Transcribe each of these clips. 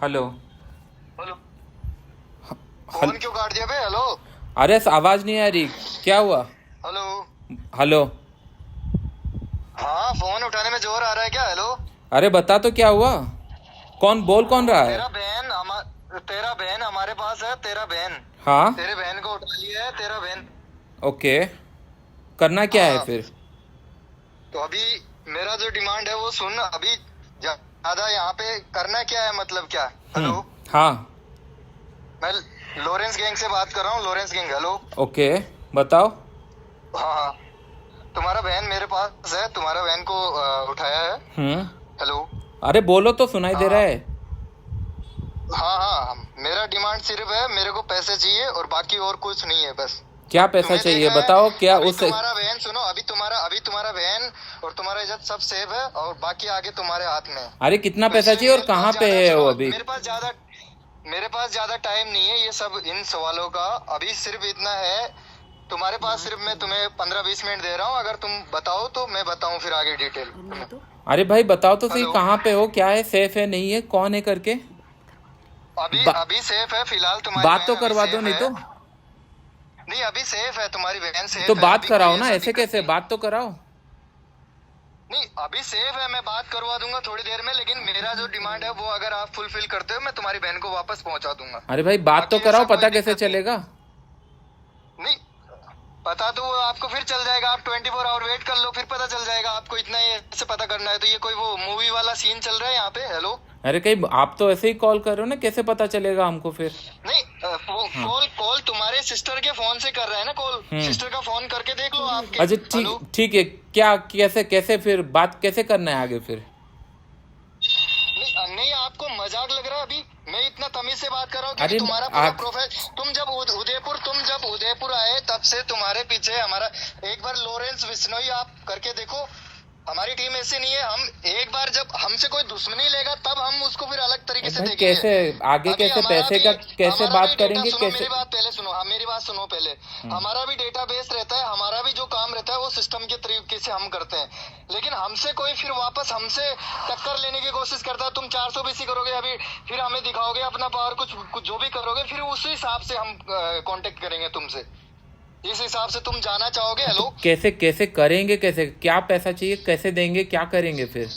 Hello. Hello. हल phone क्यों काट दिया बे? हेलो। अरे आवाज नहीं आ रही, क्या हुआ? हेलो। हेलो। हाँ, फोन उठाने में जोर आ रहा है क्या? हेलो। अरे बता तो क्या हुआ? कौन रहा है? तेरा बहन हमारे पास है। तेरा बहन, हाँ। तेरे बहन को उठा लिया है तेरा बहन। ओके, करना क्या है हाँ, फिर? तो अभी मेरा जो डिमांड है वो सुन। अभी ज्यादा यहाँ पे करना क्या है, मतलब क्या? हेलो। हाँ। मैं लॉरेंस गैंग से बात कर रहा हूँ। Lawrence gang. हेलो। ओके, बताओ। हाँ हाँ, तुम्हारा बहन मेरे पास है। तुम्हारा बहन को उठाया है। हेलो। अरे बोलो तो, सुनाई दे रहा हाँ है। हाँ हाँ, मेरा डिमांड सिर्फ है, मेरे को पैसे चाहिए और बाकी और कुछ नहीं है बस। क्या पैसा तुम्हें चाहिए देखा है बताओ, क्या अभी उस तुम्हारा बहन, सुनो, अभी तुम्हारा बहन और तुम्हारा इज्जत सब सेव है और बाकी आगे तुम्हारे हाथ में है। अरे कितना तो पैसा इसलिए चाहिए और मेरे पास कहाँ पे ज्यादा, है वो सुनो, अभी? मेरे पास ज्यादा टाइम नहीं है ये सब इन सवालों का। अभी सिर्फ इतना है तुम्हारे पास, सिर्फ मैं तुम्हें 15-20 मिनट दे रहा हूँ। अगर तुम बताओ तो मैं बताऊँ फिर आगे डिटेल तुम्हें। अरे भाई बताओ तो सही, हेलो। कहाँ पे हो, क्या है, सेफ है नहीं है, कौन है करके। अभी बा, अभी सेफ है फिलहाल, तुम्हारी बात तो बहन अभी करवा दो सेफ नहीं है। तो। नहीं, अभी सेफ है, तुम्हारी बहन तो सेफ है, बात अभी कोई कराओ ना, ऐसा ऐसे दिक्कत कैसे, नहीं। बात तो कराओ। नहीं, अभी सेफ है, मैं बात करवा दूंगा थोड़ी देर में। लेकिन मेरा जो डिमांड है वो अगर आप फुलफिल करते हो, मैं तुम्हारी बहन को वापस पहुंचा दूंगा। अरे भाई बात तो बाकी कराओ, ऐसा कोई पता कैसे दिक्कत नहीं। चलेगा? नहीं, पता तो वो आपको फिर चल जाएगा। आप 24 आवर वेट कर लो, फिर पता चल जाएगा आपको। इतना ही ऐसे पता करना है तो ये कोई वो मूवी वाला सीन चल रहा है यहाँ पे? हेलो। अरे कहीं आप तो ऐसे ही कॉल कर रहे हो ना, कैसे पता चलेगा हमको फिर? नहीं, हाँ। कॉल कॉल तुम्हारे सिस्टर के फोन से कर रहे हैं ना कॉल। सिस्टर का फोन करके देख लो आपके। अच्छा ठीक हेलो। ठीक है, क्या कैसे कैसे फिर बात कैसे करना है आगे फिर? नहीं नहीं, आपको मजाक लग रहा है? अभी मैं इतना तमीज से बात कर रहा हूँ क्योंकि अरे तुम्हारा पूरा आप प्रोफाइल, तुम जब उदयपुर आए तब से तुम्हारे पीछे हमारा, एक बार लॉरेंस बिश्नोई आप करके देखो। हमारी टीम ऐसी नहीं है। हम एक बार जब हमसे कोई दुश्मनी लेगा तब हम उसको फिर अलग तरीके से भाई देखेंगे। कैसे आगे, अभी कैसे पैसे का कैसे हमारा भी बात डेटा करेंगे सुनो, कैसे? मेरी बात पहले सुनो। हाँ, मेरी बात सुनो पहले। हमारा भी डेटा बेस रहता है, हमारा भी जो काम रहता है वो सिस्टम के तरीके से हम करते हैं। लेकिन हमसे कोई फिर वापस हमसे टक्कर लेने की कोशिश करता है। तुम 400 बीसी करोगे, अभी फिर हमें दिखाओगे अपना पावर, कुछ जो भी करोगे, फिर उसी हिसाब से हम कांटेक्ट करेंगे तुमसे, इस हिसाब से तुम जाना चाहोगे। तो हेलो। कैसे कैसे करेंगे, कैसे, क्या पैसा चाहिए, कैसे देंगे, क्या करेंगे फिर?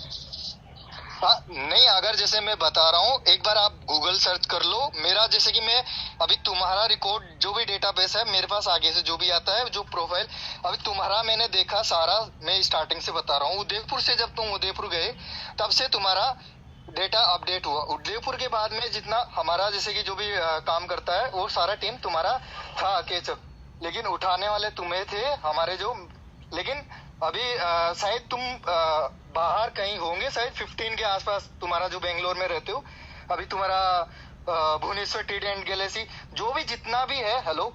हाँ, नहीं, अगर जैसे मैं बता रहा हूँ, एक बार आप गूगल सर्च कर लो मेरा। जैसे कि मैं अभी तुम्हारा रिकॉर्ड जो भी डेटाबेस है मेरे पास आगे से जो भी आता है, जो प्रोफाइल अभी तुम्हारा मैंने देखा सारा। मैं स्टार्टिंग से बता रहा हूँ, उदयपुर से जब तुम उदयपुर गए तब से तुम्हारा डेटा अपडेट हुआ। उदयपुर के बाद में जितना हमारा जैसे कि जो भी काम करता है वो सारा टीम तुम्हारा था केचप। लेकिन उठाने वाले तुम्हें थे हमारे जो। लेकिन अभी शायद तुम बाहर कहीं होंगे, शायद 15 के आसपास, तुम्हारा जो बेंगलोर में रहते हो। अभी तुम्हारा भुवनेश्वर टी एंड गैलेक्सी जो भी जितना भी है। हेलो।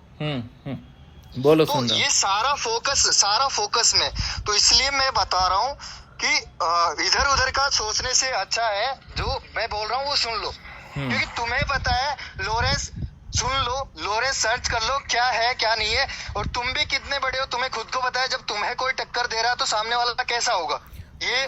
बोलो, तो सुन रहा ये सारा फोकस में, तो इसलिए मैं बता रहा हूँ कि इधर उधर का सोचने से अच्छा है जो मैं बोल रहा हूँ वो सुन लो। क्योंकि तुम्हें पता है लॉरेंस, सुन लो, लॉरेंस सर्च कर लो क्या है क्या नहीं है। और तुम भी कितने बड़े हो तुम्हें खुद को पता है। जब तुम्हें कोई टक्कर दे रहा है तो सामने वाला कैसा होगा, ये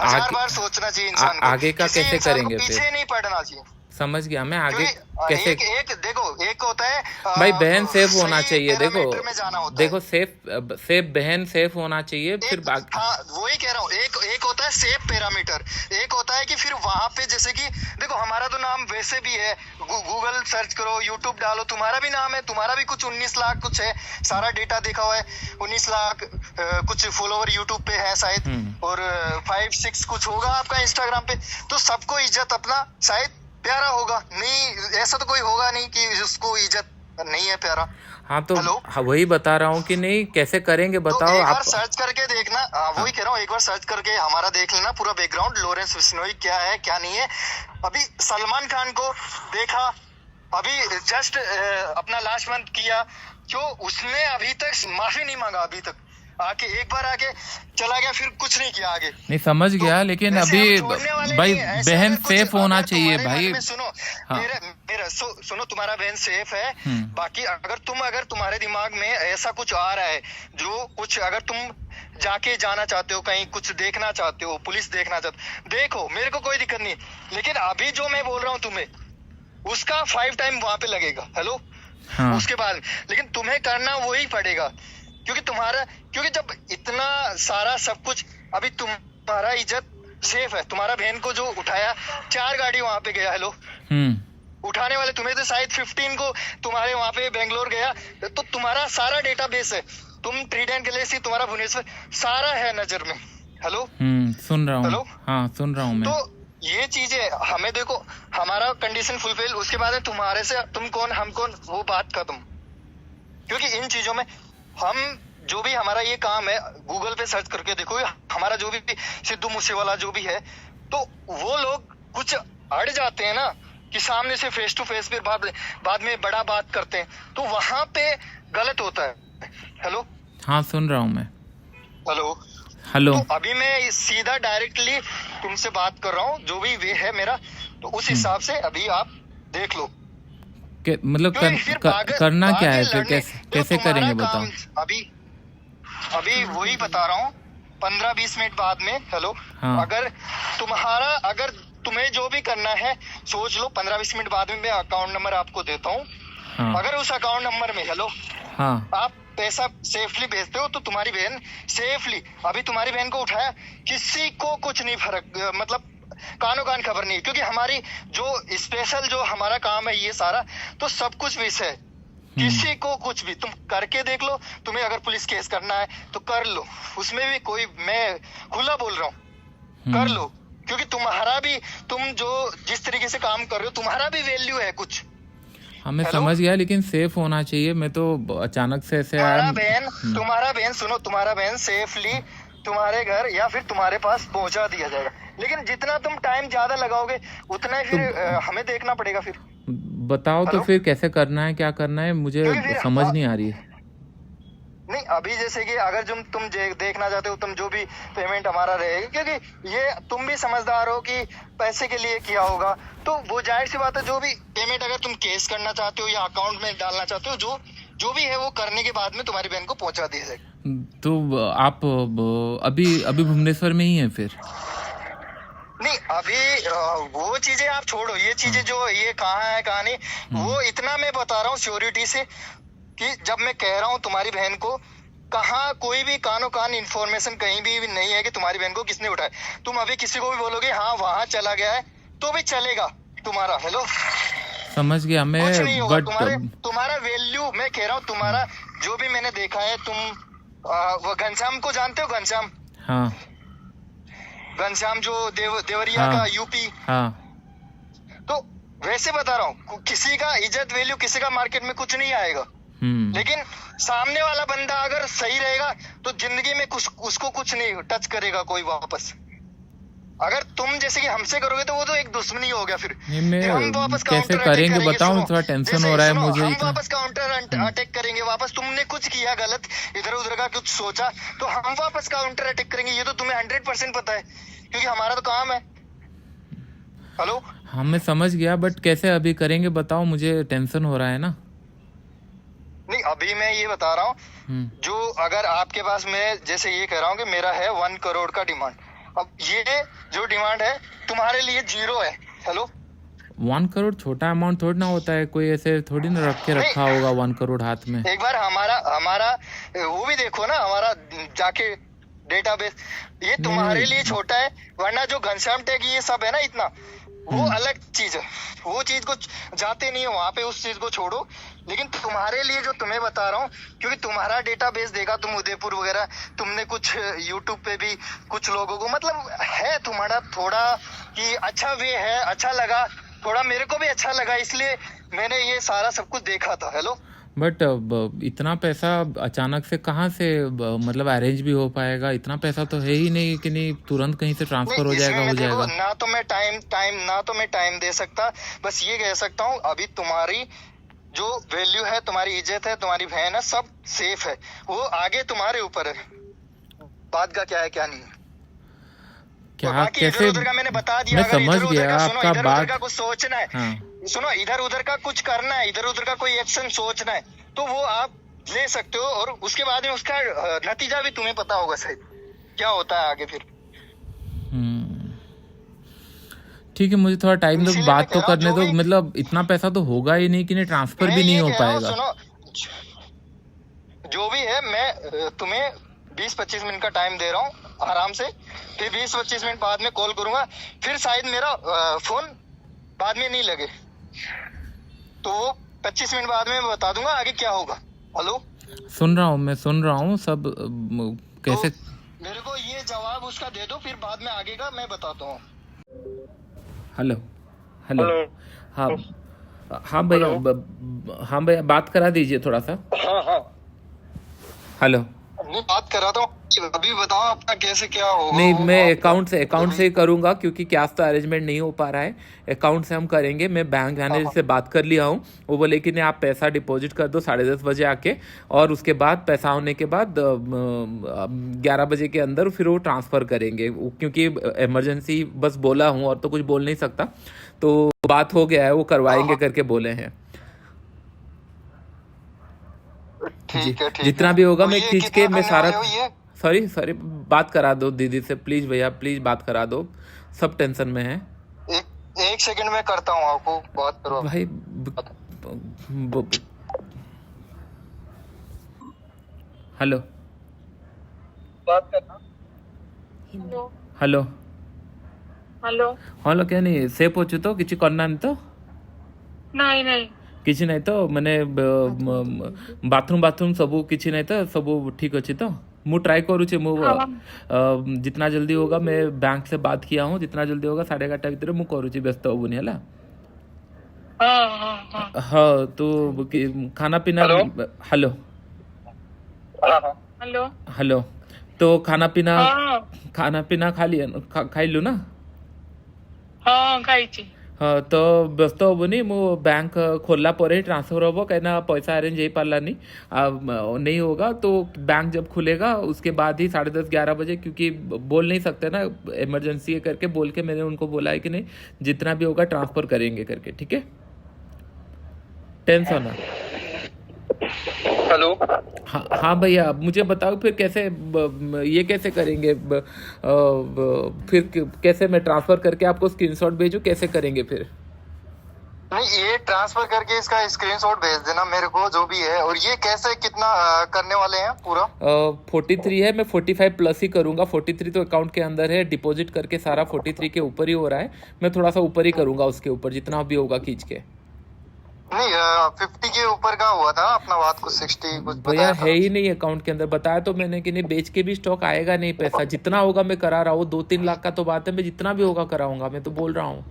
1000 बार सोचना चाहिए इंसान को। आगे का किसी कैसे इंसान को करेंगे फिर? पीछे नहीं पड़ना चाहिए। समझ गया मैं, आगे क्योंकि कैसे? एक देखो, एक होता है भाई बहन सेफ होना सही चाहिए, देखो पैरामीटर में जाना होता देखो, है। सेफ बहन सेफ होना चाहिए फिर बाकी। हाँ, वही कह रहा हूँ। एक होता है सेफ पैरामीटर, एक होता है कि फिर वहां पे जैसे कि देखो हमारा तो नाम वैसे भी है। गूगल सर्च करो, यूट्यूब डालो, तुम्हारा भी नाम है, तुम्हारा भी कुछ 19 लाख कुछ है, सारा डेटा देखा हुआ है। 19 लाख कुछ फॉलोवर यूट्यूब पे है शायद, और 5-6 कुछ होगा आपका इंस्टाग्राम पे। तो सबको इज्जत अपना शायद प्यारा होगा। नहीं, ऐसा तो कोई होगा नहीं कि उसको इज्जत नहीं है प्यारा। हाँ तो हेलो। हाँ, वही बता रहा हूँ कि नहीं कैसे करेंगे तो बताओ एक बार आप। सर्च करके देखना। वही कह रहा हूँ, एक बार सर्च करके हमारा देख लेना पूरा बैकग्राउंड, लॉरेंस बिश्नोई क्या है क्या नहीं है। अभी सलमान खान को देखा, अभी जस्ट अपना लास्ट मंथ किया, जो उसने अभी तक माफी नहीं मांगा। अभी तक आके एक बार आके चला गया, फिर कुछ नहीं किया आगे। नहीं समझ तो गया, लेकिन वैसे अभी हम छोड़ने वाले भाई नहीं हैं। ऐसे बहन अगर कुछ, सेफ होना अगर चाहिए तुम्हारे भाई। मन में सुनो, हाँ। सुनो, तुम्हारा बहन सेफ है। बाकी अगर तुम्हारे दिमाग में ऐसा कुछ आ रहा है जो कुछ, अगर तुम जाके जाना चाहते हो, कहीं कुछ देखना चाहते हो, पुलिस देखना चाहते हो, देखो, मेरे को कोई दिक्कत नहीं है। लेकिन अभी जो मैं बोल रहा हूँ तुम्हें, उसका 5 टाइम वहां पे लगेगा। हेलो, हाँ उसके बाद लेकिन तुम्हें करना वही पड़ेगा, क्योंकि जब इतना सारा सब कुछ, अभी तुम्हारा इज्जत सेफ है। तुम्हारा बहन को जो उठाया, 4 गाड़ी वहां पे गया। हेलो, उठाने वाले तुम्हें तो शायद 15 को तुम्हारे वहां पे बेंगलोर गया, तो तुम्हारा सारा डेटाबेस है। तुम ट्रीडेंट के लिए तुम्हारा भुवनेश्वर सारा है नजर में। हेलो, सुन रहा हूँ। हेलो, हाँ सुन रहा हूँ मैं। तो ये चीजें हमें, देखो, हमारा कंडीशन फुलफिल, उसके बाद तुम्हारे से तुम कौन हम कौन, वो बात खत्म। क्योंकि इन चीजों में हम जो भी हमारा ये काम है, गूगल पे सर्च करके देखो, हमारा जो भी सिद्धू मूसेवाला जो भी है, तो वो लोग कुछ अड़ जाते हैं ना कि सामने से फेस टू फेस, फिर बाद में बड़ा बात करते हैं, तो वहां पे गलत होता है। हेलो, हाँ सुन रहा हूँ मैं। हेलो, हेलो, तो अभी मैं सीधा डायरेक्टली तुमसे बात कर रहा हूँ, जो भी वे है मेरा, तो उस हिसाब से अभी आप देख लो। मतलब करना क्या है फिर, कैसे करेंगे बताओ। अभी वही बता रहा हूँ, 15-20 मिनट बाद में। हेलो, हाँ। अगर तुम्हें जो भी करना है सोच लो, 15-20 मिनट बाद में मैं अकाउंट नंबर आपको देता हूँ। हाँ। अगर उस अकाउंट नंबर में, हेलो, हाँ, आप पैसा सेफली भेजते हो, तो तुम्हारी बहन सेफली, अभी तुम्हारी बहन को उठाया, किसी को कुछ नहीं फर्क, मतलब कानो कान खबर नहीं, क्योंकि हमारी जो स्पेशल जो हमारा काम है ये सारा, तो सब कुछ विषय, किसी को कुछ भी तुम करके देख लो। तुम्हें अगर पुलिस केस करना है तो कर लो, उसमें भी कोई, मैं खुला बोल रहा हूँ, कर लो, क्योंकि तुम्हारा भी, तुम जो जिस तरीके से काम कर रहे हो, तुम्हारा भी वैल्यू है कुछ। हमें समझ गया, लेकिन सेफ होना चाहिए। मैं तो अचानक से ऐसे तुम्हारा बहन सुनो, तुम्हारा बहन सेफली तुम्हारे घर या फिर तुम्हारे पास पहुंचा दिया जाएगा, लेकिन जितना तुम टाइम ज्यादा लगाओगे उतना ही फिर हमें देखना पड़ेगा। फिर बताओ तो फिर कैसे करना है, क्या करना है, मुझे समझ नहीं आ रही है। नहीं, अभी जैसे कि अगर तुम देखना चाहते हो, तुम जो भी पेमेंट हमारा रहेगा, क्योंकि ये तुम भी समझदार हो कि पैसे के लिए किया होगा, तो वो जाहिर सी बात है, जो भी पेमेंट अगर तुम केस करना चाहते हो या अकाउंट में डालना चाहते हो, जो भी है वो करने के बाद में तुम्हारी बहन को पहुंचा दिया जाएगा। तो आप अभी भुवनेश्वर में ही है फिर? नहीं, अभी वो चीजें आप छोड़ो, ये चीजें जो ये कहाँ है कहाँ नहीं, वो इतना मैं बता रहा हूँ श्योरिटी से, कि जब मैं कह रहा हूँ तुम्हारी बहन को, कहाँ कोई भी कानो कान इन्फॉर्मेशन कहीं भी नहीं है कि तुम्हारी बहन को किसने उठाया। तुम अभी किसी को भी बोलोगे हाँ वहां चला गया है, तो भी चलेगा तुम्हारा। हेलो, समझ गया मैं, कुछ नहीं होगा। तुम्हारा वैल्यू, मैं कह रहा हूँ, तुम्हारा जो भी मैंने देखा है, तुम वो घनश्याम को जानते हो? घनश्याम, हाँ, घनश्याम जो देवरिया हाँ, का, यूपी, हाँ, तो वैसे बता रहा हूँ, किसी का इज्जत वैल्यू किसी का मार्केट में कुछ नहीं आएगा, लेकिन सामने वाला बंदा अगर सही रहेगा तो जिंदगी में उसको कुछ नहीं टच करेगा कोई वापस। अगर तुम जैसे कि हमसे करोगे तो वो तो एक दुश्मनी हो गया। फिर हम वापस कैसे करेंगे बताओ, थोड़ा टेंशन हो रहा है मुझे। हम वापस काउंटर अटैक करेंगे, वापस तुमने कुछ किया गलत, इधर उधर का कुछ सोचा, तो हम वापस काउंटर अटैक करेंगे। ये तो तुम्हें 100% पता है, क्योंकि हमारा तो काम है। हेलो, हाँ मैं समझ गया, बट कैसे अभी करेंगे बताओ, मुझे टेंशन हो रहा है ना। नहीं, अभी मैं ये बता रहा हूँ, जो अगर आपके पास, मैं जैसे ये कह रहा हूँ कि मेरा है 1 करोड़ का डिमांड। अब ये जो डिमांड है तुम्हारे लिए 0 है। हेलो, 1 करोड़ छोटा अमाउंट थोड़ी ना होता है, कोई ऐसे थोड़ी ना रखा होगा 1 करोड़ हाथ में। एक बार हमारा वो भी देखो ना, हमारा जाके डेटाबेस, ये तुम्हारे लिए छोटा है, वरना जो घनश्याम टैग ये सब है ना, इतना वो अलग चीज है, वो चीज को जाते नहीं है वहां पे, उस चीज को छोड़ो। लेकिन तुम्हारे लिए जो तुम्हें बता रहा हूँ, क्योंकि तुम्हारा डेटाबेस देखा, तुम उदयपुर वगैरह, तुमने कुछ यूट्यूब पे भी कुछ लोगों को, मतलब है तुम्हारा थोड़ा कि अच्छा वे है, अच्छा लगा थोड़ा, मेरे को भी अच्छा लगा, इसलिए मैंने ये सारा सब कुछ देखा था। हेलो, बट इतना पैसा अचानक से कहाँ से मतलब अरेंज भी हो पाएगा? इतना पैसा तो है ही नहीं कि नहीं तुरंत कहीं से ट्रांसफर हो जाएगा। ना तो मैं टाइम दे सकता, बस ये कह सकता हूँ, अभी तुम्हारी जो वैल्यू है, तुम्हारी इज्जत है, तुम्हारी बहन है, सब सेफ है, वो आगे तुम्हारे ऊपर है, बात का क्या है क्या नहीं। क्या कैसे इधर का मैंने बता दिया, मैं समझ गया आपका बात का कुछ सोचना है, सुनो, इधर उधर का कुछ करना है, इधर उधर का कोई एक्शन सोचना है, तो वो आप ले सकते हो, और उसके बाद में उसका नतीजा भी तुम्हें पता होगा शायद। क्या होता है आगे फिर। हम्म, ठीक है, मुझे थोड़ा टाइम दो, इसीलिए मैं बात कह तो रहा हूँ करने जो दो। भी, मतलब इतना पैसा तो होगा ही नहीं कि नहीं, ट्रांसफर मैं भी नहीं ये हो कह रहा हूँ, पाएगा। सुनो, जो भी है मैं तुम्हें 20-25 मिनट का टाइम दे रहा हूँ आराम से, फिर 20-25 मिनट बाद में कॉल करूंगा, फिर शायद मेरा फोन बाद में नहीं लगे, तो वो 25 मिनट बाद में मैं बता दूंगा आगे क्या होगा। हेलो, सुन रहा हूँ, मैं सुन रहा हूँ सब। तो कैसे? मेरे को ये जवाब उसका दे दो, फिर बाद में आगे का मैं बताता हूँ। हेलो, हेलो, हेलो, हाँ, हाँ भैया, हाँ भैया, बात करा दीजिए थोड़ा सा। हाँ हाँ, हेलो। मैं बात कर रहा था, अभी बताओ अपना कैसे क्या होगा। नहीं, वो मैं आप अकाउंट से ही करूंगा, क्योंकि कैश तो अरेंजमेंट नहीं हो पा रहा है। अकाउंट से हम करेंगे। मैं बैंक मैनेजर से बात कर लिया हूँ। वो बोले कि नहीं, आप पैसा डिपॉजिट कर दो 10:30 बजे आके, और उसके बाद पैसा होने के बाद 11 बजे के अंदर फिर वो ट्रांसफ़र करेंगे, क्योंकि इमरजेंसी बस बोला हूँ, और तो कुछ बोल नहीं सकता। तो बात हो गया है, वो करवाएंगे करके बोले हैं जी। ठीक है, ठीक जितना है। भी होगा तो मैं ये खींच कितना के, मैं करने सारा, वाले हो ये? सॉरी सॉरी, बात करा दो दीदी से प्लीज भैया, प्लीज बात करा दो। सब टेंशन में है एक सेकंड में करता हूँ, आपको बात करो भाई। हेलो, बात करना। हेलो, ହ୍ୟାଲୋ हेलो, क्या नहीं सेफ अच्छु तो किसी करना नहीं तो ନାଇଁ ନାଇଁ किसी नहीं तो मैंने बाथरूम बाथरूम सबू किसी नहीं तो सबू ठीक अच्छी तो मु ट्राई करूचे मु जितना जल्दी होगा। मैं बैंक से बात किया हूँ, जितना जल्दी होगा 11:30 भीतर मु करूची, व्यस्त होबुनी हला। ହଁ ହଁ ହଁ हाँ, तो खाना पीना। हेलो? हेलो, ହ୍ୟାଲୋ हेलो, तो खाना पीना, ହଁ खाना पीना खा लिया, खाइलु ना? ହଁ ଖାଇଛି हाँ, तो व्यस्त होबुनी, मु बैंक खोलला पर ही ट्रांसफर होबो, कहना पैसा अरेंज हो पाला नहीं। नहीं होगा तो बैंक जब खुलेगा उसके बाद ही 10:30 11 बजे, क्योंकि बोल नहीं सकते ना, इमरजेंसी है करके बोल के मैंने उनको बोला है कि नहीं, जितना भी होगा ट्रांसफर करेंगे करके, ठीक है? टेंशन ना। हेलो, हाँ हाँ भैया, अब मुझे बताओ फिर कैसे, ये कैसे करेंगे, फिर कैसे मैं ट्रांसफर करके आपको स्क्रीनशॉट भेजूं, कैसे करेंगे फिर? नहीं, ये ट्रांसफर करके इसका स्क्रीनशॉट भेज देना मेरे को, जो भी है। और ये कैसे कितना करने वाले हैं पूरा? 43 है, मैं 45 प्लस ही करूंगा। 43 तो अकाउंट के अंदर है, डिपॉजिट करके सारा 43 के ऊपर ही हो रहा है। मैं थोड़ा सा ऊपर ही करूंगा, उसके ऊपर जितना भी होगा खींच के। नहीं, 50 के ऊपर का हुआ था अपना बात, कुछ 60 कुछ भैया बताया था। है ही नहीं अकाउंट के अंदर, बताया तो मैंने कि नहीं, बेच के भी स्टॉक आएगा नहीं पैसा। जितना होगा मैं करा रहा हूँ, 2-3 लाख का तो बात है, मैं जितना भी होगा कराऊंगा, मैं तो बोल रहा हूँ।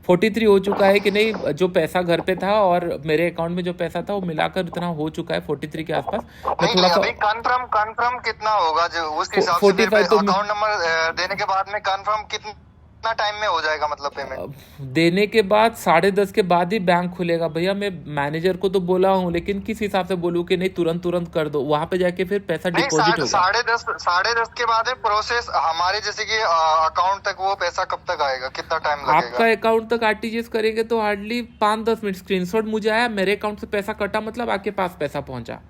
43 हो चुका है कि नहीं, जो पैसा घर पे था और मेरे अकाउंट में जो पैसा था वो मिलाकर इतना हो चुका है 43 के आसपास। मैं नहीं, थोड़ा सा अभी कंफर्म कितना होगा, जो उस हिसाब से 45 तो अकाउंट नंबर देने के बाद में कंफर्म कितना टाइम में हो जाएगा, मतलब पेमेंट देने के बाद 10:30 के बाद ही बैंक खुलेगा भैया। मैं मैनेजर को तो बोला हूँ, लेकिन किस हिसाब से बोलूँ कि नहीं तुरंत कर दो, वहां पे जाके फिर पैसा नहीं, डिपॉजिट होगा। 10:30 के बाद है प्रोसेस हमारे, जैसे कि अकाउंट तक वो पैसा कब तक आएगा, कितना टाइम लगेगा? आपका अकाउंट तक आरटीजीएस करेंगे तो हार्डली 5-10 मिनट। स्क्रीनशॉट मुझे आया, मेरे अकाउंट से पैसा कटा मतलब आपके पास पैसा पहुंचा।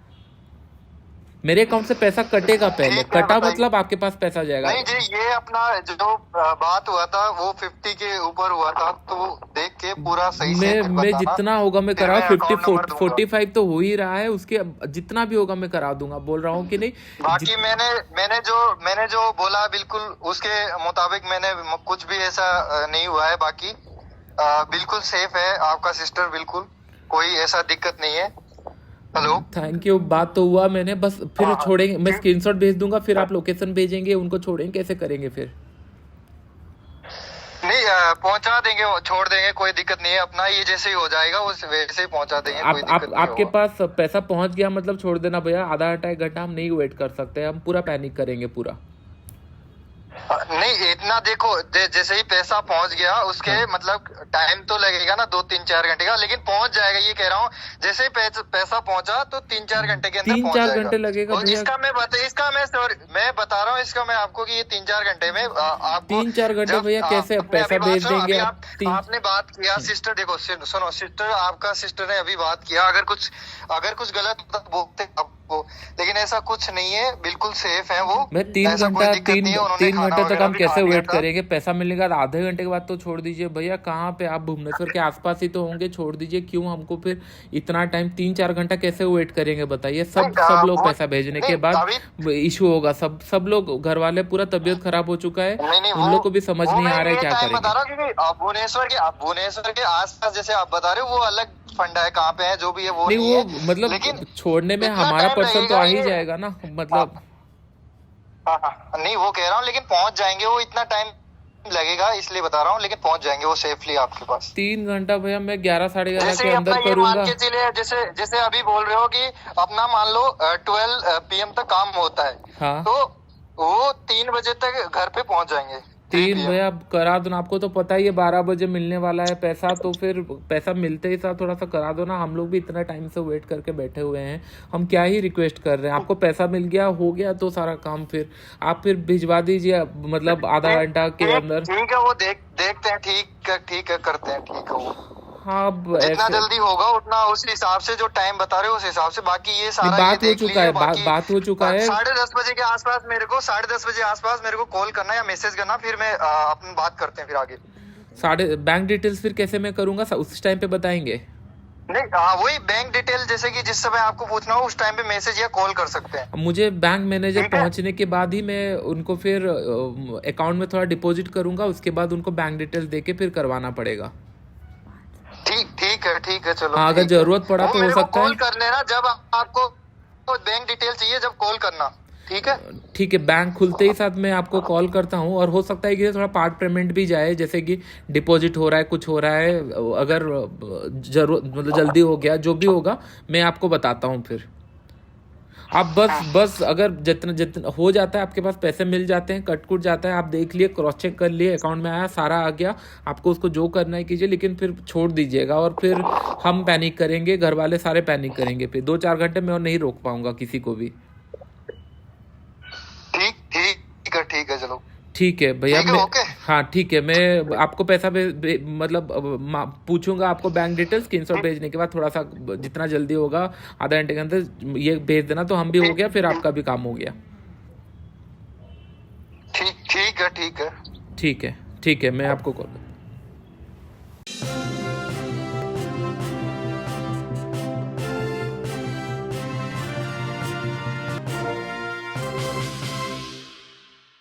मेरे अकाउंट से पैसा कटेगा पहले, ठीक है, कटा बताइए। मतलब आपके पास पैसा जाएगा। नहीं जी, ये अपना जो बात हुआ था वो 50 के ऊपर हुआ था, तो देख के पूरा सही से फिर मैं बताना। जितना होगा मैं फिर कराऊँ। मैं 50 account number दूंगा। 45 तो हो ही रहा है, उसके जितना भी होगा मैं करा दूंगा, बोल रहा हूँ कि नहीं। बाकी मैंने जो बोला बिल्कुल उसके मुताबिक मैंने, कुछ भी ऐसा नहीं हुआ है। बाकी बिल्कुल सेफ है आपका सिस्टर, बिल्कुल कोई ऐसा दिक्कत नहीं है। हेलो, थैंक यू, बात तो हुआ मैंने, बस फिर हाँ, छोड़ेंगे। मैं स्क्रीनशॉट भेज दूंगा, फिर आप लोकेशन भेजेंगे, उनको छोड़ेंगे, कैसे करेंगे फिर? नहीं, पहुंचा देंगे, छोड़ देंगे, कोई दिक्कत नहीं है। अपना ये जैसे ही हो जाएगा उस वैसे ही पहुंचा देंगे, कोई दिक्कत नहीं आपके होगा। पास पैसा पहुंच गया मतलब छोड़ देना भैया। आधा घंटा 1 घंटा हम नहीं वेट कर सकते, हम पूरा पैनिक करेंगे पूरा। नहीं, इतना देखो, जैसे ही पैसा पहुंच गया उसके मतलब टाइम तो लगेगा ना 2-3-4 घंटे का, लेकिन पहुंच जाएगा, ये कह रहा हूँ। जैसे ही पैसा पहुंचा तो 3-4 घंटे के अंदर पहुंच 3-4 जाएगा। घंटे लगेगा और भैया। मैं बता रहा हूँ इसका मैं आपको, कि ये 3-4 घंटे में आपको 3-4 घंटे जब भैया कैसे आपने पैसा अभी बात भेज सुनो, देंगे अभी आप? आपने बात किया सिस्टर, देखो सुनो सिस्टर, आपका सिस्टर ने अभी बात किया, अगर कुछ गलत बोलते लेकिन ऐसा कुछ नहीं है, बिल्कुल सेफ है वो। मैं ऐसा कोई दिक्कत नहीं है, उन्होंने तीन खाना घंटे तक वगैरह हम भी खा कैसे लिया वेट था। करेंगे? पैसा मिलने के बाद आधे घंटे के बाद तो छोड़ दीजिए भैया, कहाँ पे आप भुवनेश्वर के आसपास ही तो होंगे, छोड़ दीजिए। क्यों हमको फिर इतना टाइम 3-4 घंटा कैसे वेट करेंगे बताइए? सब लोग वो पैसा भेजने नहीं के बाद अभी इशू होगा, सब लोग घर वाले पूरा तबीयत खराब हो चुका है, नहीं उन लोग को भी समझ वो नहीं मैं आ रहा है ये क्या टाइम बता करेंगे। रहा हूँ, क्योंकि भुवनेश्वर के आसपास जैसे आप बता रहे हो वो अलग फंडा है, कहाँ पे है जो भी है वो नहीं नहीं वो है। मतलब लेकिन छोड़ने में इतना हमारा टाइम पर्सन तो लगेगा आ ही ये। जाएगा ना, मतलब हाँ, नहीं वो कह रहा हूँ, लेकिन पहुंच जाएंगे वो, इतना टाइम लगेगा इसलिए बता रहा हूँ, लेकिन पहुंच जाएंगे वो सेफली आपके पास। 3 घंटा भैया, मैं 11-11:30 जैसे के कि अंदर अपना ये मान करूंगा। के चलिए, जैसे जैसे अभी बोल रहे हो कि अपना मान लो 12 PM तक काम होता है, हाँ तो वो 3 बजे तक घर पे पहुंच जाएंगे। 3 PM। भैया करा दो ना, आपको तो पता ही है 12 बजे मिलने वाला है पैसा, तो फिर पैसा मिलते ही साथ थोड़ा सा करा दो ना। हम लोग भी इतना टाइम से वेट करके बैठे हुए हैं, हम क्या ही रिक्वेस्ट कर रहे हैं। आपको पैसा मिल गया, हो गया तो सारा काम, फिर आप फिर भिजवा दीजिए, मतलब आधा घंटा के अंदर। ठीक है, वो देखते हैं, ठीक है करते हैं, ठीक है वो हाँ अब जितना ऐसे जल्दी होगा उतना, उस हिसाब से जो टाइम बता रहे हो उस हिसाब से। बाकी ये सारा बात ये हो देख चुका लीजिए, है, बाकी बात हो चुका है। 10:30 बजे के आसपास मेरे को 10:30 बजे आसपास मेरे को कॉल करना या मैसेज करना, फिर मैं अपन बात करते हैं फिर आगे। बैंक डिटेल्स फिर कैसे मैं करूंगा, उस टाइम पे बताएंगे? नहीं वही बैंक डिटेल, जैसे कि जिस समय आपको पूछना हो उस टाइम पे मैसेज या कॉल कर सकते हैं। मुझे बैंक मैनेजर ठीक है। पहुंचने के बाद ही मैं उनको फिर अकाउंट में थोड़ा डिपॉजिट करूंगा, उसके बाद उनको बैंक डिटेल्स देके फिर करवाना पड़ेगा। ठीक है चलो। हाँ, अगर ठीक है। जरूरत पड़ा वो तो हो मेरे को सकता है। कॉल कर लेना जब आपको बैंक डिटेल चाहिए, जब कॉल करना, ठीक है। ठीक है, बैंक खुलते ही साथ मैं आपको कॉल करता हूँ। और हो सकता है कि थोड़ा पार्ट पेमेंट भी जाए, जैसे कि डिपॉजिट हो रहा है, कुछ हो रहा है, अगर जरूरत मतलब जल्दी हो गया, जो भी होगा मैं आपको बताता हूँ फिर। आप बस अगर जितना हो जाता है, आपके पास पैसे मिल जाते हैं, कट जाता है, आप देख लिए, क्रॉस चेक कर लिए, अकाउंट में आया, सारा आ गया, आपको उसको जो करना है कीजिए, लेकिन फिर छोड़ दीजिएगा। और फिर हम पैनिक करेंगे, घर वाले सारे पैनिक करेंगे, फिर 2-4 घंटे में और नहीं रोक पाऊंगा किसी को भी। ठीक है चलो। ठीक है भैया, ठीक है, मैं ओके। हाँ ठीक है, मैं आपको पैसा मतलब पूछूंगा आपको बैंक डिटेल्स, स्क्रीनशॉट भेजने के बाद थोड़ा सा जितना जल्दी होगा आधा घंटे के अंदर ये भेज देना, तो हम भी हो गया, फिर आपका भी काम हो गया। ठीक है। ठीक है, मैं आपको कॉल